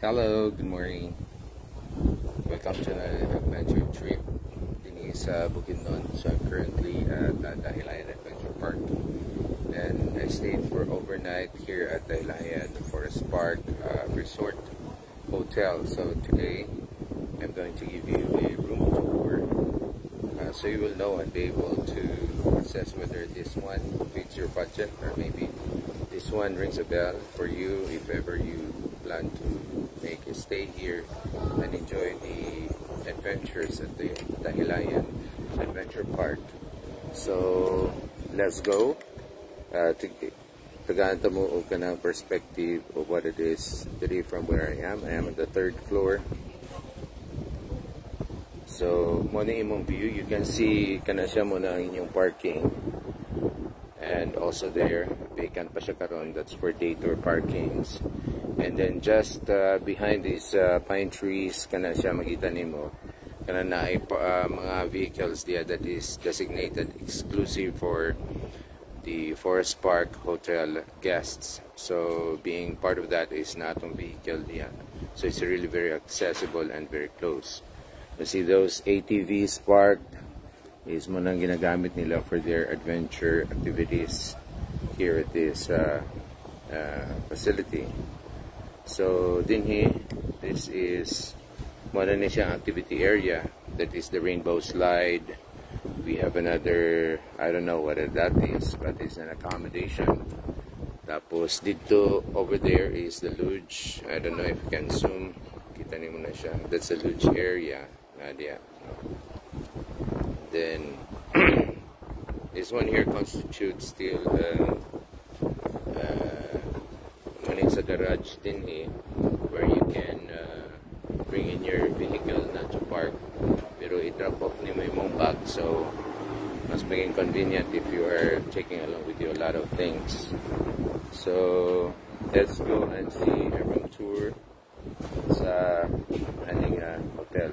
Hello, good morning. Welcome to an adventure trip din sa Bukidnon. So I'm currently at Dahilayan Adventure Park. And I stayed for overnight here at Dahilayan Forest Park Resort Hotel. So today I'm going to give you a room tour. So you will know and be able to assess whether this one fits your budget or maybe this one rings a bell for you if ever you plan to make a stay here and enjoy the adventures at the Dahilayan Adventure Park. So let's go. Tagaanta mo o ka ng perspective of what it is today from where I am. I am on the 3rd floor. So, muna imong view, you can see kana siya muna ang inyong parking. And also there, vacant pa siya karon. That's for day tour parkings. And then just behind these pine trees, kana siya makita nimo. Kana na ay mga vehicles there that is designated exclusive for the Forest Park Hotel guests. So, being part of that is not a vehicle there. So, it's really very accessible and very close. You see those ATVs parked is mo nang ginagamit nila for their adventure activities here at this facility. So dinhi, this is mo na siyang activity area. That is the rainbow slide. We have another, I don't know what that is, but it's an accommodation. Tapos dito over there is the luge. I don't know if you can zoom. Kita niyo na siya. That's the luge area. Yeah. Then this one here constitutes still running sa garage din where you can bring in your vehicle not to park pero i-drop off ni mo yung bag, so mas maging convenient if you are taking along with you a lot of things. So let's go and see a room tour sa aning hotel.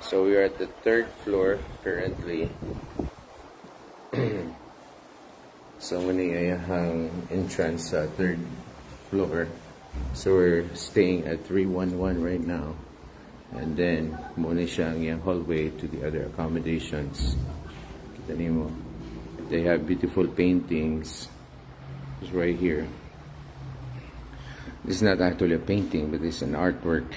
So we are at the 3rd floor currently. So muna yung entrance sa 3rd floor. So we're staying at 311 right now. And then muna siyang yung hallway to the other accommodations. Kita niyo mo. They have beautiful paintings. It's right here. This is not actually a painting, but it's an artwork.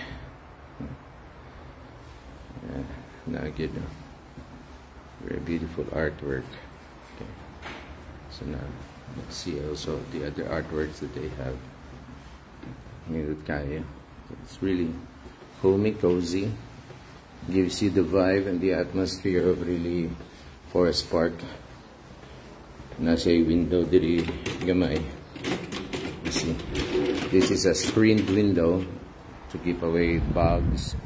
Now get a very beautiful artwork. Okay. So now let's see also the other artworks that they have. It's really homey, cozy. Gives you the vibe and the atmosphere of really Forest Park. Nasa window diri gamay. You see, this is a screened window to keep away bugs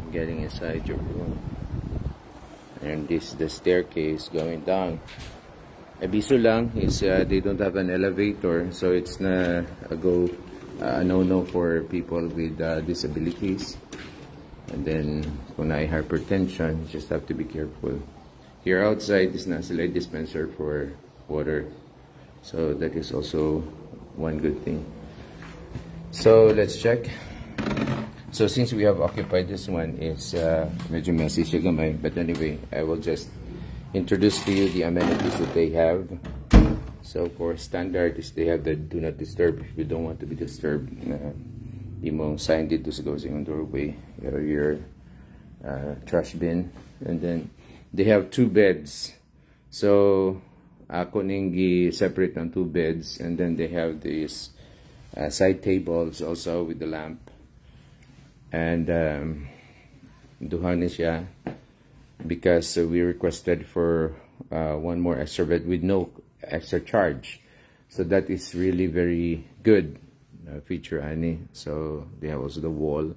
getting inside your room. And this is the staircase going down. Abiso lang is they don't have an elevator, so it's na a no-no for people with disabilities. And then kung na hypertension, you just have to be careful. Here outside is na sila dispenser for water, so that is also one good thing. So let's check. So since we have occupied this one, it's medyo messy siya gamay. But anyway, I will just introduce to you the amenities that they have. So for standard is they have the do not disturb. If you don't want to be disturbed, yung sign dito sa yung doorway or your trash bin. And then they have 2 beds. So ako ning separate ng 2 beds, and then they have these side tables also with the lamp. And duha ni siya because we requested for one more extra bed with no extra charge, so that is really very good feature ani. So they have also the wall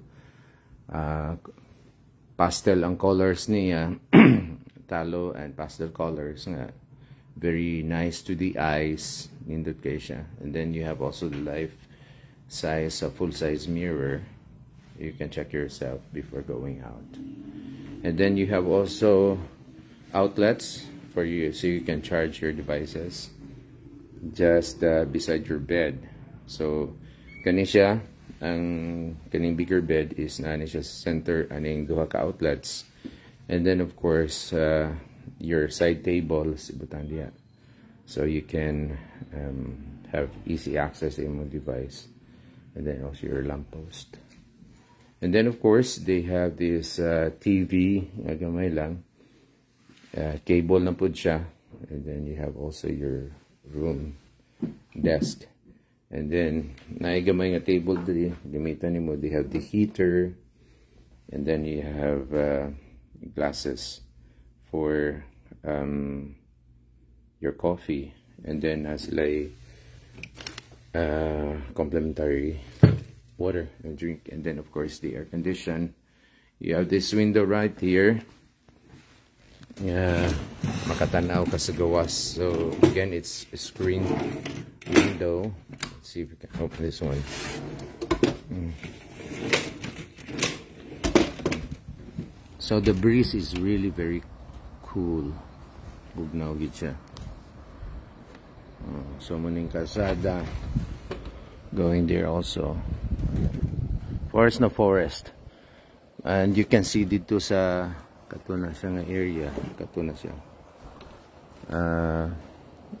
pastel ang colors niya talo and pastel colors nga very nice to the eyes nindot kay siya. And then you have also the life size full size mirror. You can check yourself before going out. And then you have also outlets for you, so you can charge your devices just beside your bed. So kani siya ang kaning bigger bed is naani siya sa center aning duha ka outlets, and then of course your side tables ibutang diha, so you can have easy access to your device, and then also your lamppost. And then of course they have this TV nga gamay lang, cable na pud siya, and then you have also your room desk. And then, naigamay nga table dito, gamitan nimo, they have the heater, and then you have glasses for your coffee, and then as like complimentary water and drink, and then of course the air condition. You have this window right here. Makatanaw ka sa gawas. So again, it's a screen window. Let's see if we can open this one. So the breeze is really very cool. Bugnaw gid siya. So muning kalsada going there also. Forest na forest. And you can see dito sa katuna siya nga area, katuna siya.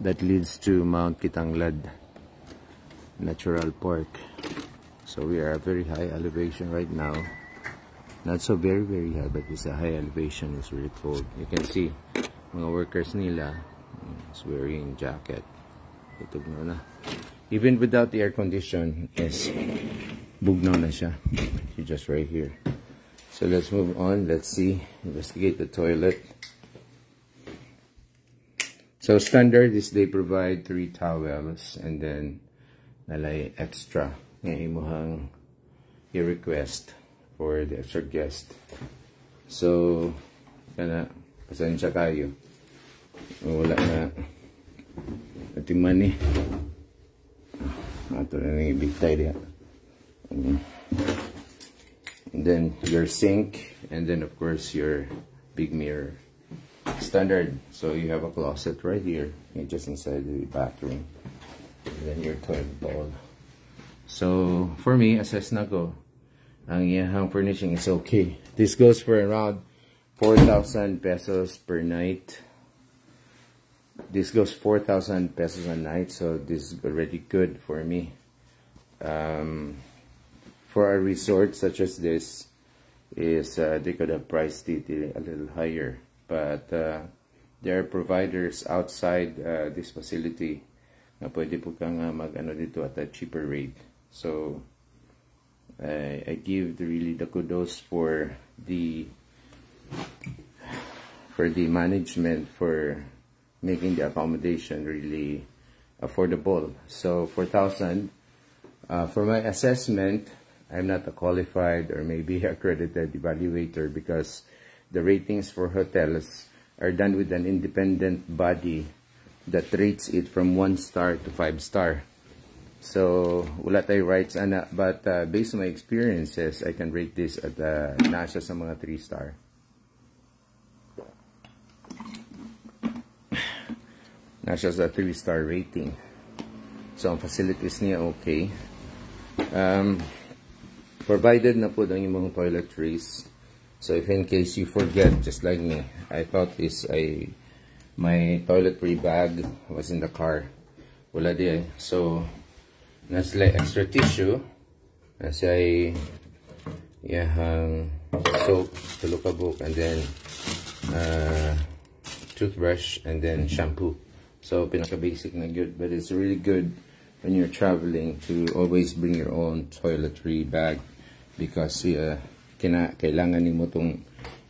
That leads to Mount Kitanglad Natural Park. So we are at very high elevation right now. Not so very high, but it's a high elevation. It's really cold. You can see mga workers nila is wearing jacket. Itugnaw na. Even without the air condition, yes, bugnaw na siya. You're just right here. So let's move on. Let's see. Investigate the toilet. So standard is they provide 3 towels, and then nalay extra nga imuhang i-request for the extra guest. So kana pasensya kayo. Wala na ating money. Ato na nang ibigtay diya. And then your sink, and then of course your big mirror. Standard. So you have a closet right here, just inside the bathroom, and then your toilet bowl. So for me, assess na ko, ang iyahang furnishing is okay. This goes for around 4,000 pesos per night. This goes 4,000 pesos a night, so this is already good for me. For a resort such as this, is they could have priced it a little higher, but there are providers outside this facility na pwede po kang mag-ano dito at a cheaper rate. So I give really the kudos for the management for making the accommodation really affordable. So 4,000 for my assessment. I'm not a qualified or maybe accredited evaluator, because the ratings for hotels are done with an independent body that rates it from 1 star to 5 star. So wala tayo rights ana, but based on my experiences, I can rate this at nasa sa mga 3 star. Nasa sa 3 star rating. So ang facilities niya okay. Provided na po ang imong toiletries. So if in case you forget, just like me, I thought my toiletry bag was in the car. Wala di eh. So nasa extra tissue, nasa soap, tulukabok, and then toothbrush, and then shampoo. So pinaka basic na good, but it's really good when you're traveling to always bring your own toiletry bag, because kailangan nimo tong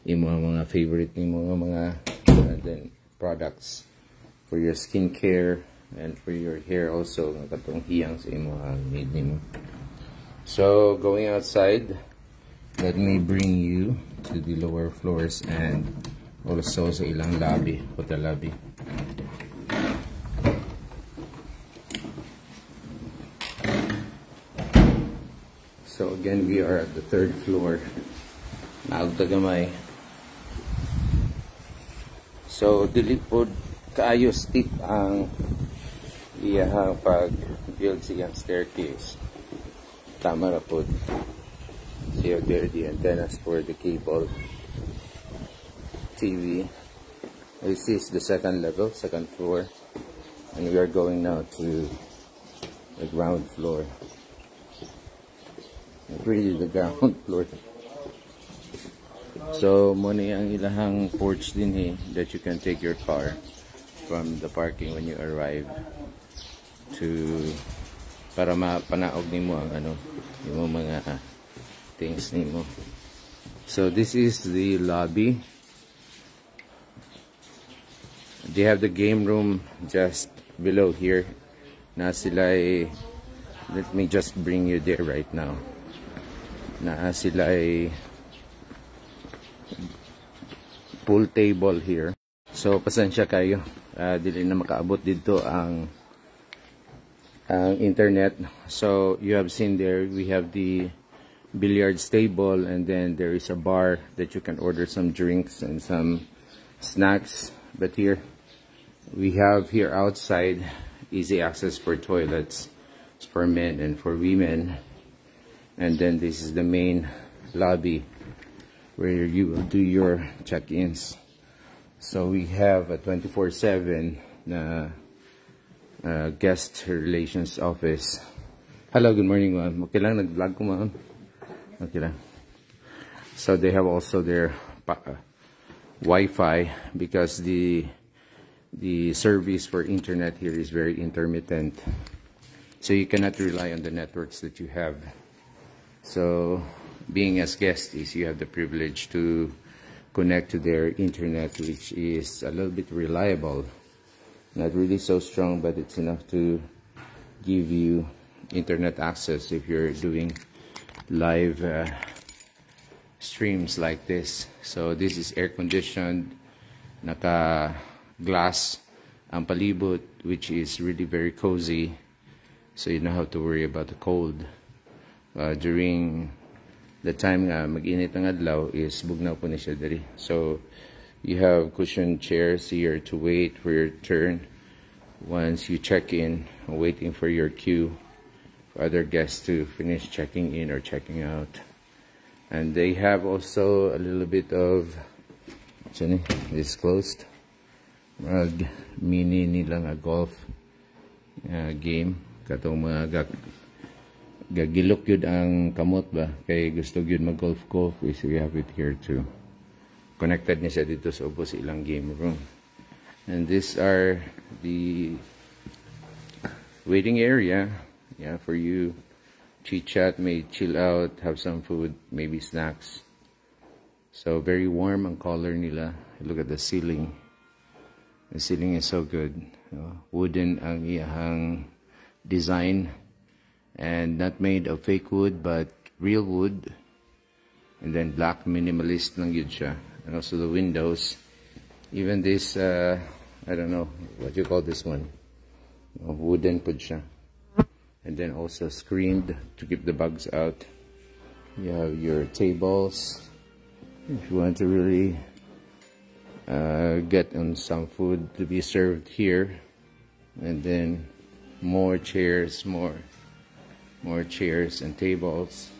mga favorite nimo mga then products for your skincare and for your hair also, katong hiyang sa imo need nimo. So going outside, let me bring you to the lower floors and also sa ilang lobby, hotel lobby. So again, we are at the 3rd floor. Naagdagamay. So dili pod kaayo steep ang iyahang pag-build siyang staircase. Tamara pod. See out there the antennas for the cable TV. This is the second level, second floor, and we are going now to the ground floor. Really the ground floor. So muna ang ilahang porch din that you can take your car from the parking when you arrive to para mapanaog nimo ang yung mga things nimo. So this is the lobby. They have the game room just below here. Na sila let me just bring you there right now. Na sila pool table here. So pasensya kayo. Dili na makaabot dito ang internet. So you have seen there we have the billiards table, and then there is a bar that you can order some drinks and some snacks. But here we have here outside easy access for toilets. It's for men and for women. And then this is the main lobby where you will do your check-ins. So we have a 24/7 guest relations office. Hello, good morning, ma'am. Okay lang, nag-vlog ko, ma'am. Okay lang. So they have also their Wi-Fi, because the service for internet here is very intermittent. So you cannot rely on the networks that you have. So being as guests is you have the privilege to connect to their internet, which is a little bit reliable. Not really so strong, but it's enough to give you internet access if you're doing live streams like this. So this is air conditioned, naka glass ang palibot, which is really very cozy, so you don't have to worry about the cold. During the time nga mag-init ang adlaw is bugnaw po ni siya diri. So you have cushioned chairs here to wait for your turn once you check in, waiting for your queue for other guests to finish checking in or checking out. And they have also a little bit of this closed mini nilang a golf game, katong mga gagilok yun ang kamot ba kay gusto yun mag golf. So we have it here too. Connected niya siya dito sa upo sa ilang game room. And these are the waiting area, yeah, for you chit chat, may chill out, have some food, maybe snacks. So very warm ang color nila. Look at the ceiling. The ceiling is so good. Wooden ang iyahang design, and not made of fake wood but real wood. And then black, minimalist lang yun siya. And also the windows. Even this, I don't know what you call this one. Wooden po siya. And then also screened to keep the bugs out. You have your tables if you want to really get on some food to be served here. And then more chairs, more chairs and tables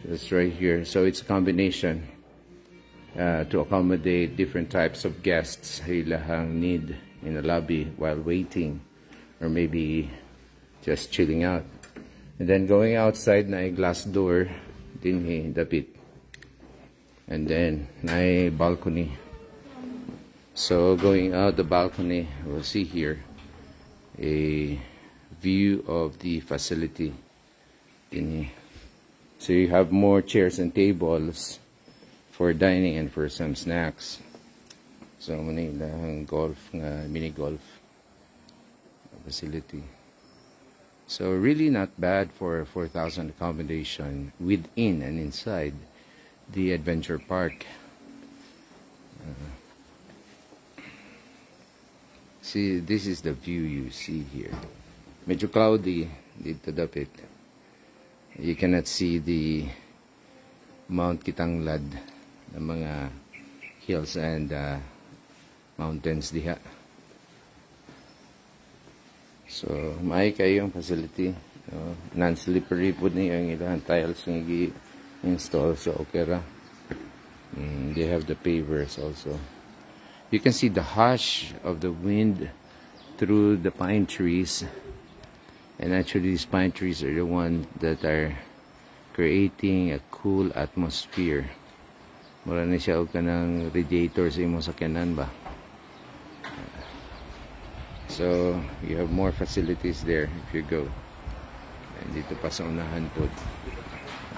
just right here. So it's a combination to accommodate different types of guests ilahang need in the lobby while waiting, or maybe just chilling out. And then going outside na glass door din dapit. And then na balcony. So going out the balcony, we'll see here a view of the facility in here. So you have more chairs and tables for dining and for some snacks. So muna ilang golf nga mini golf facility. So really not bad for 4,000 accommodation within and inside the adventure park. See, this is the view you see here. Medyo cloudy dito dapit. You cannot see the Mount Kitanglad, the mga hills and mountains diha. So may kayong facility Non-slippery po niya ang ilang tiles nga gi-install, so okay ra. They have the pavers also. You can see the hush of the wind through the pine trees, and actually these pine trees are the ones that are creating a cool atmosphere. Mura na siya og kanang radiator sa imong sakyanan ba. So you have more facilities there if you go. And dito pa sa unahan po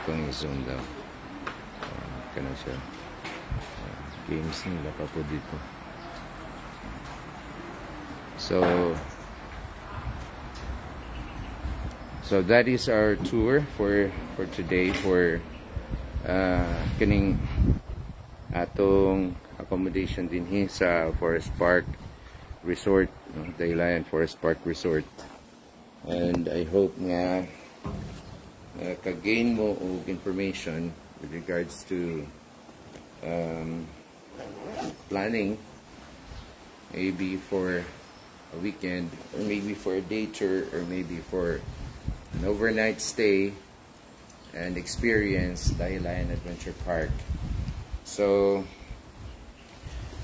itong zone daw. Kana siya. Games nila pa po dito. So that is our tour for today for kining atong accommodation din sa Forest Park Resort, Dahilayan Forest Park Resort. And I hope nga kagain mo og information with regards to planning, maybe for a weekend, or maybe for a day tour, or maybe for an overnight stay and experience Dahilayan Adventure Park. So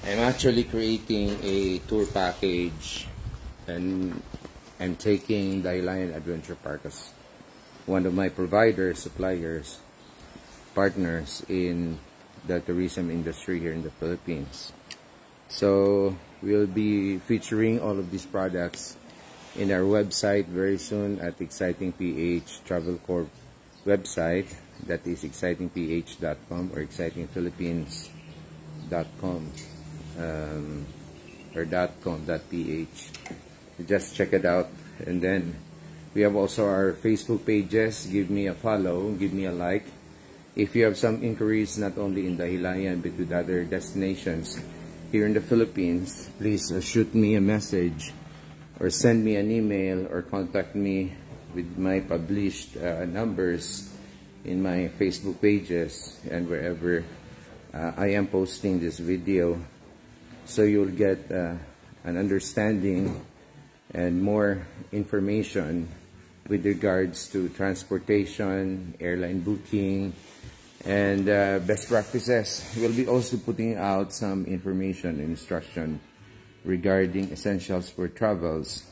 I'm actually creating a tour package, and I'm taking Dahilayan Adventure Park as one of my providers, suppliers, partners in the tourism industry here in the Philippines. So we'll be featuring all of these products in our website very soon at Exciting PH Travel Corp website, that is excitingph.com or excitingphilippines.com or .com.ph. Just check it out. And then we have also our Facebook pages. Give me a follow, give me a like. If you have some inquiries not only in Dahilayan but with other destinations here in the Philippines, please shoot me a message or send me an email or contact me with my published numbers in my Facebook pages and wherever I am posting this video, so you'll get an understanding and more information with regards to transportation, airline booking, and best practices. We'll be also putting out some information and instruction regarding essentials for travels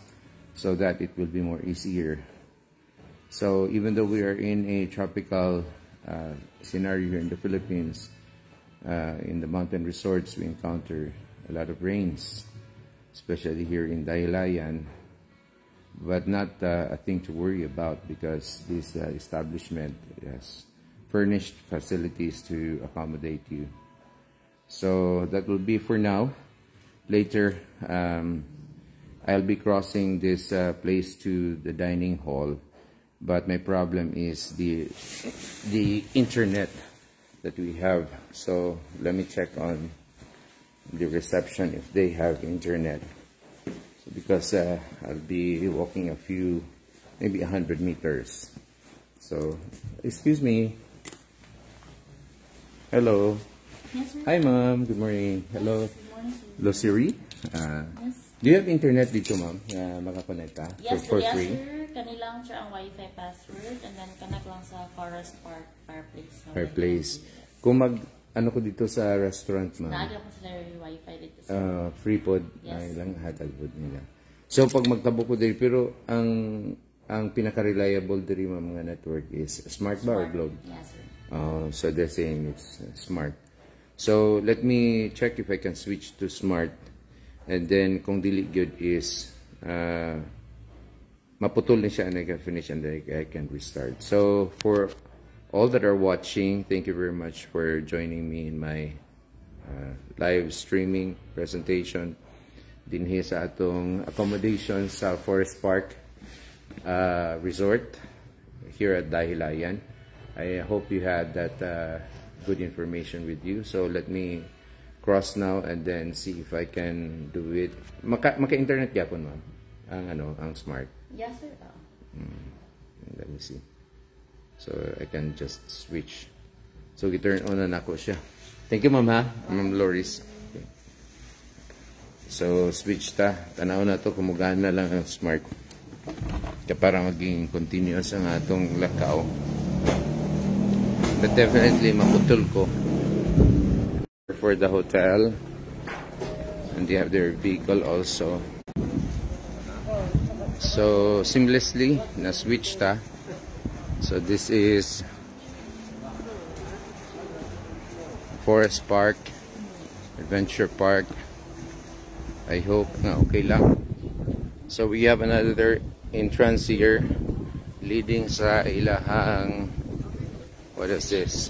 so that it will be more easier. So even though we are in a tropical scenario here in the Philippines, in the mountain resorts we encounter a lot of rains, especially here in Dahilayan, but not a thing to worry about because this establishment has furnished facilities to accommodate you. So that will be for now. Later, I'll be crossing this place to the dining hall, but my problem is the internet that we have. So let me check on the reception if they have internet. So because I'll be walking a few, maybe 100 meters. So, excuse me. Hello. Yes, sir. Hi, ma'am. Good morning. Hello. Good morning, sir. Hello, Siri. Yes. Do you have internet dito, ma'am? Makakonekta? Yes, For yes, free? sir. Kanilang siya ang Wi-Fi password and then kanak lang sa Forest Park Fireplace. Fireplace. Kung ano ko dito sa restaurant, ma'am? Naagyan ko sila yung Wi-Fi dito, sir. Free pod. Yes. Ay lang, hatag pod nila. So, pag magtabo ko dito, pero ang pinaka-reliable diri mga network is Smart ba or Globe? Yes, sir. So they're saying it's Smart. So let me check if I can switch to Smart, and then kung dili good is maputol na siya and I can finish and then I can restart. So for all that are watching, thank you very much for joining me in my live streaming presentation dinhi sa atong accommodation sa Forest Park Resort here at Dahilayan. I hope you had that good information with you. So let me cross now and then see if I can do it. Maka-internet yapon, ma'am? Ang Smart. Yes, sir. Let me see. So I can just switch. So i-turn on na nako siya. Thank you, ma'am, ha? Ma'am Loris. Okay. So switch ta. Tanaw na to, kumugana lang ang Smart. para maging continuous ang atong lakaw. But definitely maputol ko for the hotel, and they have their vehicle also. So seamlessly na switch ta. So this is Forest Park, Adventure Park. I hope na okay lang. So we have another entrance here leading sa ilahang, what is this,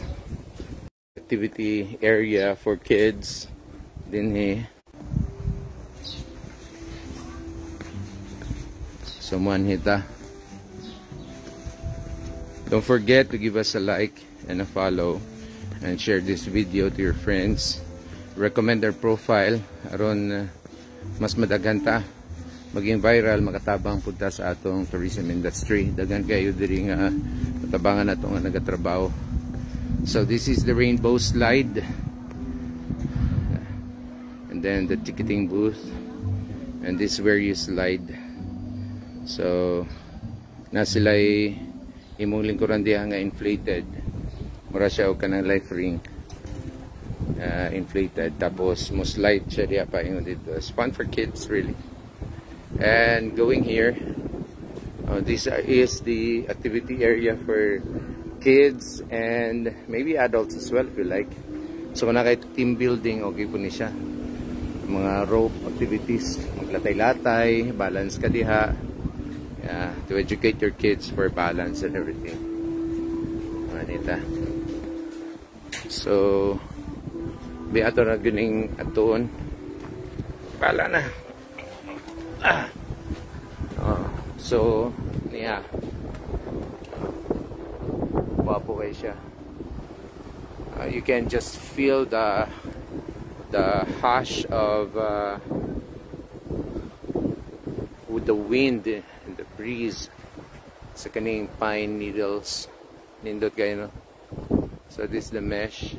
activity area for kids din so manhita. Don't forget to give us a like and a follow and share this video to your friends. Recommend our profile aron mas madaghan ta maging viral, makatabang punta sa atong tourism industry. Dagan kayo diri nga matabangan nato nga nagatrabaho. So this is the rainbow slide, and then the ticketing booth, and this is where you slide. So na sila'y imong lingkuran diha nga inflated, mura siya og kanang life ring, inflated, tapos mo slide siya diha pa ingon dito. It's fun for kids really. And going here, this is the activity area for kids and maybe adults as well if you like. So kung nakay team building, okay po ni siya. Mga rope activities, maglatay-latay, balance ka diha, to educate your kids for balance and everything. Manita. So bi ato na gining atuon. Pala na. So yeah, wapo kayo siya. You can just feel the hush of with the wind and the breeze sa kaning pine needles. Nindot kayo, no? So this is the mesh.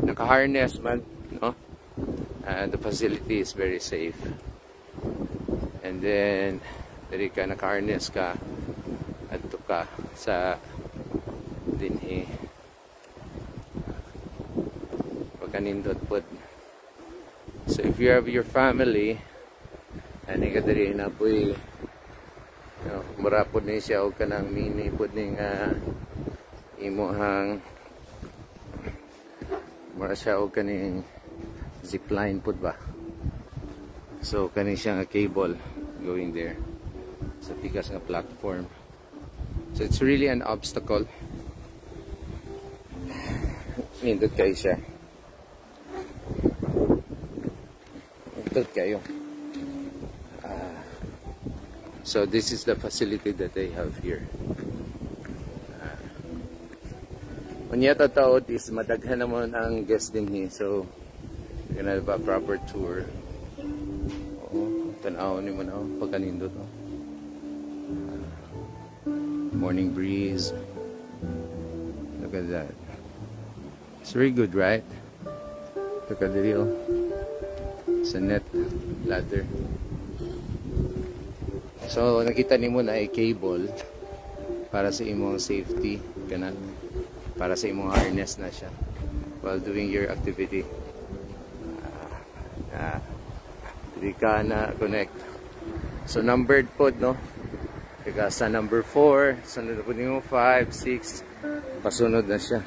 Naka-harness man, no? And the facility is very safe. And then dari ka naka-harness ka adto ka sa dinhi pagkanindot pod. So if you have your family ani ka diri na poy mura pod ni siya og kanang mini pod ning imuhang mura siya og kaning zipline pod ba. So kani siya nga cable going there sa tigas nga platform. So it's really an obstacle. Nindot kayo siya. Nindot kayo. So this is the facility that they have here. Unya tataod is madaghan naman ang guest din here. So you're gonna have a proper tour. Tanaw ni mo na pagkanindot, no? Morning breeze. Look at that. It's very good, right? Look at the deal. It's a net ladder. So nakita nimo na ay cable para sa imong safety, kanan, para sa imong harness na siya while doing your activity. Di ka na connect. So numbered pod, no? Kaya sa number 4, sunod po nyo 5, 6, pasunod na siya.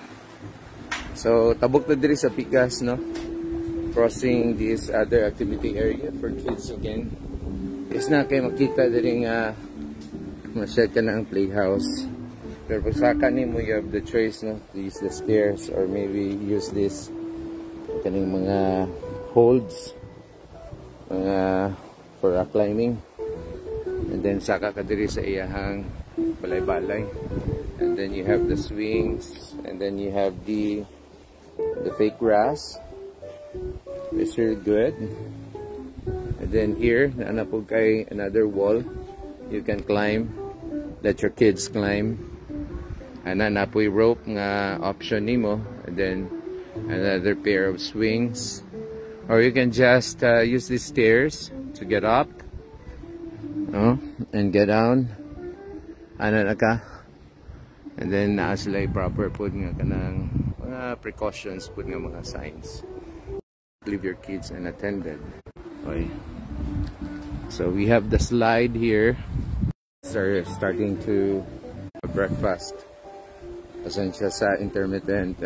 So tabok na diri sa Pikas, no? Crossing this other activity area for kids again. Is na kayo makita diri nga masyad ka na ang playhouse. Pero pag saka ni mo, you have the choice, no? To use the stairs or maybe use this kaning mga holds for rock climbing. And then saka ka diri sa iyahang balay-balay. And then you have the swings, and then you have the fake grass. It's really good. And then here, naana po kay another wall. You can climb. Let your kids climb. And naana po rope nga option nimo. And then another pair of swings. Or you can just use these stairs to get up, and get down. ana na ka. And then naa sila proper pud nga kanang mga precautions pud nga mga signs. Leave your kids unattended. Okay. So we have the slide here. Starting to breakfast. Pasensya sa intermittent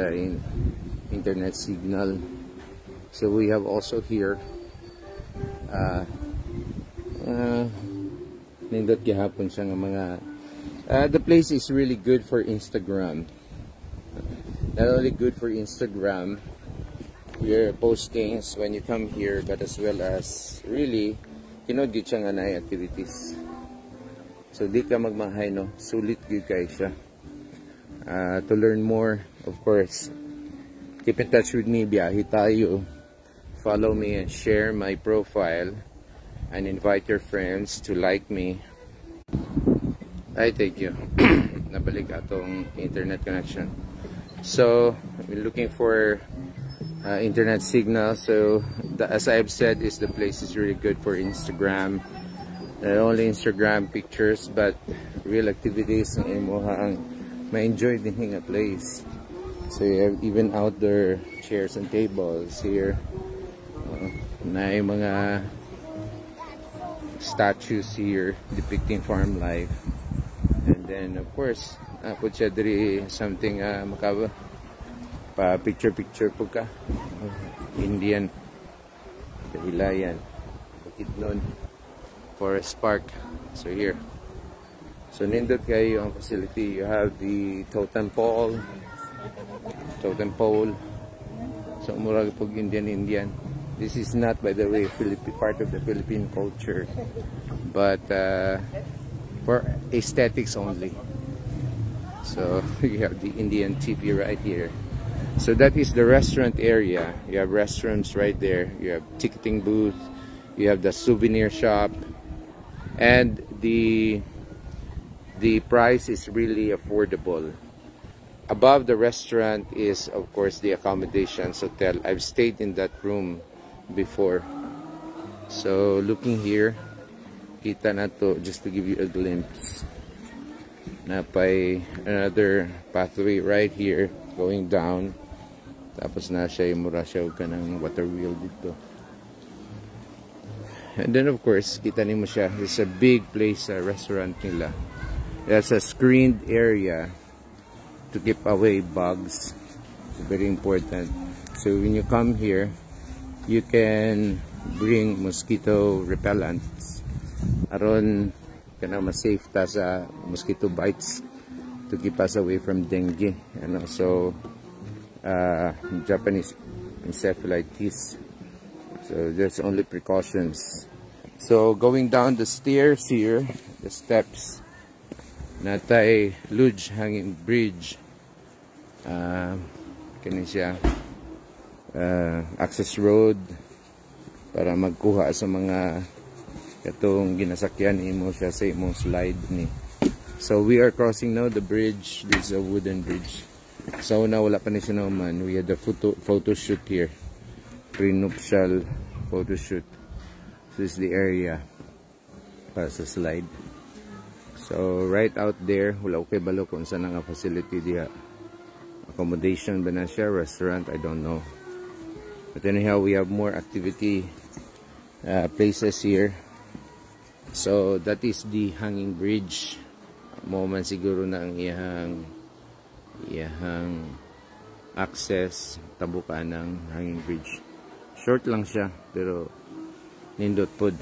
internet signal. So we have also here nindot gihapon siya nga mga the place is really good for Instagram. Not only good for Instagram, your postings when you come here, but as well as really, kinod-gid siya nga na activities. So di ka magmahay, no? Sulit gid kay siya. To learn more, of course, keep in touch with me, biyahe tayo. Follow me and share my profile and invite your friends to like me. I thank you. Nabalik atong internet connection. So we're looking for internet signal. So as I've said, the place is really good for Instagram. Not only Instagram pictures, but real activities ng imuha ang ma-enjoy din nga place. So you have even outdoor chairs and tables here. Na yung mga statues here depicting farm life. And then of course, put siya diri something makaba pa picture po ka. Indian Hilayan Bukidnon Forest Park. So here, so nindot kayo ang facility. You have the totem pole. So murag pug Indian. This is not, by the way, part of the Philippine culture, but for aesthetics only. So you have the Indian teepee right here. So that is the restaurant area. You have restaurants right there. You have ticketing booth. You have the souvenir shop, and the price is really affordable. Above the restaurant is, of course, the accommodations hotel. I've stayed in that room before. So looking here, kita na to, just to give you a glimpse. Napay another pathway right here going down. Tapos na siya yung mura siya ka ng water wheel dito. And then of course, kita nimo siya. It's a big place, restaurant nila. That's a screened area to keep away bugs. Very important. So when you come here, you can bring mosquito repellents. Aron kana mas safe ta sa mosquito bites to keep us away from dengue and also Japanese encephalitis. So there's only precautions. So going down the stairs here, the steps, natay Luge hanging bridge. Kani siya access road para magkuha sa mga katong ginasakyan imo siya sa imong slide ni. So we are crossing now the bridge. This is a wooden bridge. So na wala pa ni siya naman. We had the photo shoot here. Prenuptial photo shoot. This is the area para sa slide. So right out there, wala okay balo kung saan nga facility diha. Accommodation ba na siya? Restaurant? I don't know. But anyhow, we have more activity places here. So that is the hanging bridge. Moment siguro na ang iyahang access tabukan ng hanging bridge. Short lang siya pero nindot pod.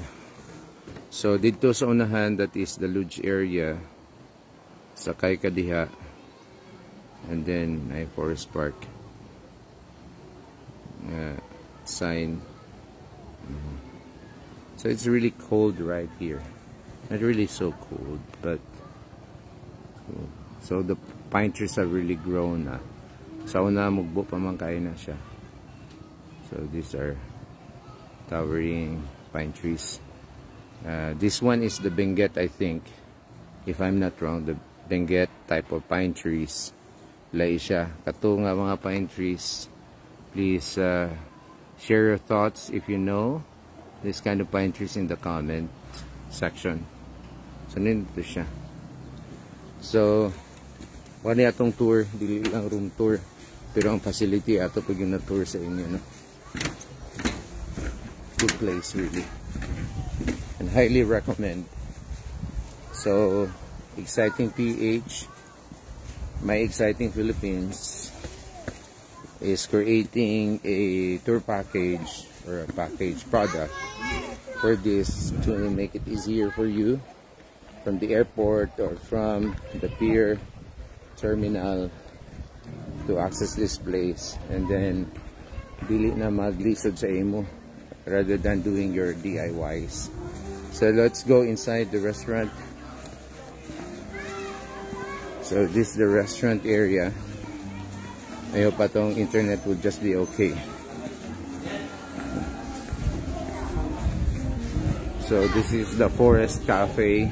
So dito sa unahan, that is the Luge area. Sakay ka diha. And then ay Forest Park sign. So it's really cold right here. Not really so cold, but cool. So the pine trees are really grown na. Sa una mugbo pa man kaya na siya. So these are towering pine trees. This one is the Benguet, I think, if I'm not wrong. The Benguet type of pine trees. Lai siya. Kato nga mga pine trees. Please share your thoughts if you know this kind of pine trees in the comment section. So nito siya. So, wala atong tour, dili lang room tour. Pero ang facility ato pag yung na-tour sa inyo, no? Good place, really. And highly recommend. So, Exciting PH, My Exciting Philippines is creating a tour package or a package product for this to make it easier for you from the airport or from the pier terminal to access this place, and then dili na maglisod sa imo rather than doing your DIYs. So let's go inside the restaurant. So this is the restaurant area. I hope atong internet would just be okay. So this is the Forest Cafe.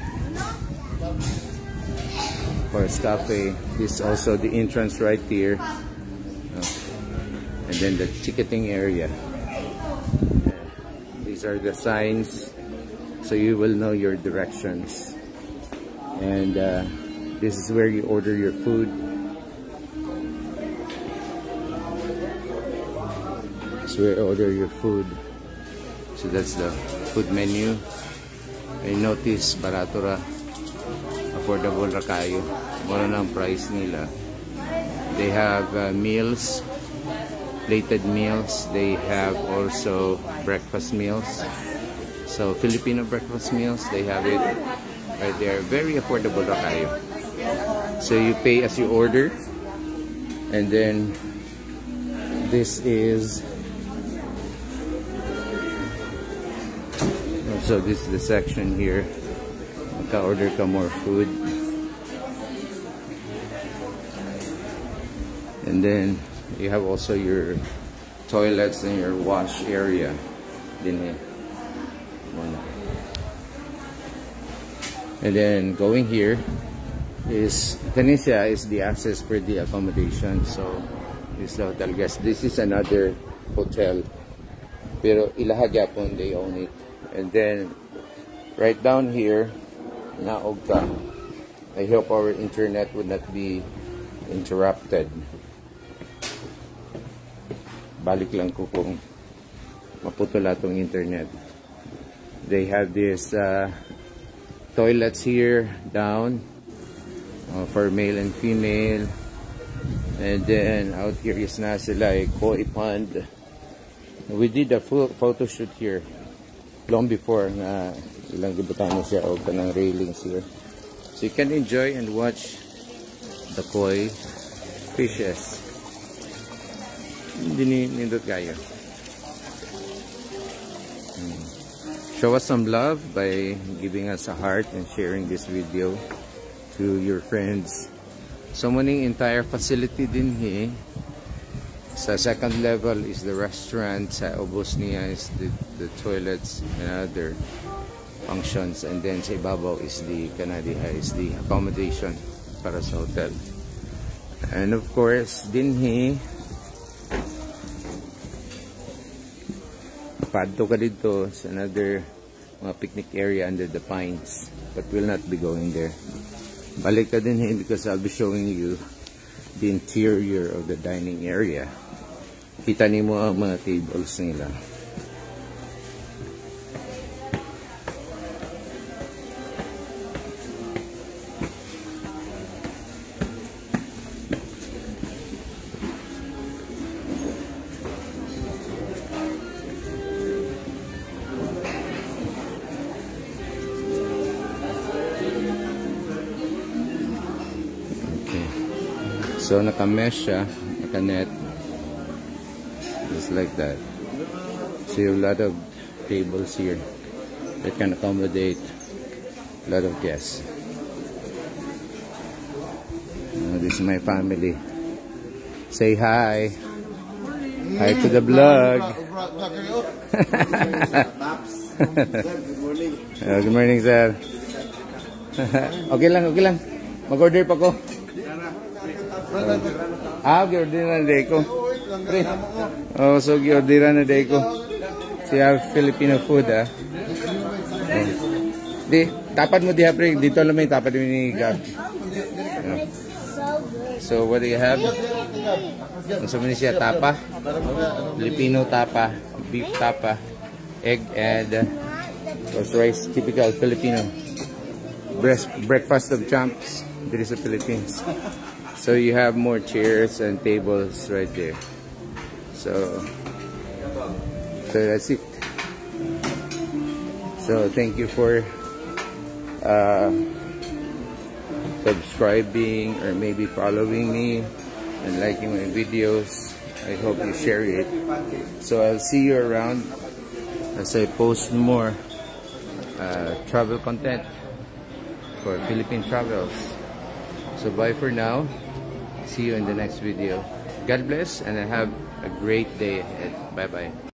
Forest Cafe. This is also the entrance right here. And then the ticketing area. These are the signs, so you will know your directions. And this is where you order your food. So we order your food. So that's the food menu. I notice barato ra, affordable ra kayo. Mura na ang price nila. They have meals, plated meals. They have also breakfast meals. So Filipino breakfast meals, they have it right there. Very affordable ra kayo. So you pay as you order, and then this is. So this is the section here. Maka-order ka more food. And then you have also your toilets and your wash area. Din here. And then going here is Tanisha is the access for the accommodation. So this is the hotel guest. This is another hotel. Pero ilaha gyapon they own it. And then, right down here, naog ka. I hope our internet would not be interrupted. Balik lang ko kung maputol atong internet. They have this toilets here, down, for male and female. And then, out here is na sila koi pond. We did a full photo shoot here. Long before na ilang gibutan na siya o kanang railings here. So you can enjoy and watch the koi fishes. Hindi nindot kayo. Show us some love by giving us a heart and sharing this video to your friends. So muning entire facility din here. Sa second level is the restaurant. Sa ubos niya is the toilets and other functions. And then sa ibabaw is the accommodation para sa hotel. And of course, dinhi padto ka dito sa another mga picnic area under the pines. But we'll not be going there. Balik ka dinhi because I'll be showing you the interior of the dining area. Kita nimo ang mga tables nila. Okay. So naka-mesh siya, naka-net. Just like that. So you have a lot of tables here that can accommodate a lot of guests. This is my family. Say hi. Hi to the vlog. Good morning. Good morning, sir. Okay lang, okay lang. Mag-order pa ko. Order na day ko. Oh, so order na day ko. Siya Filipino food, ah. Di, tapat mo diha, pre. Dito lang may tapat mo ni Gab. So what do you have? Ang sabi niya tapa, Filipino tapa, beef tapa, egg and those rice, typical Filipino. Breakfast of champs. There is the Philippines. So you have more chairs and tables right there. So that's it. So thank you for subscribing or maybe following me and liking my videos. I hope you share it. So I'll see you around as I post more travel content for Philippine travels. So bye for now. See you in the next video. God bless and have a great day ahead. Bye bye.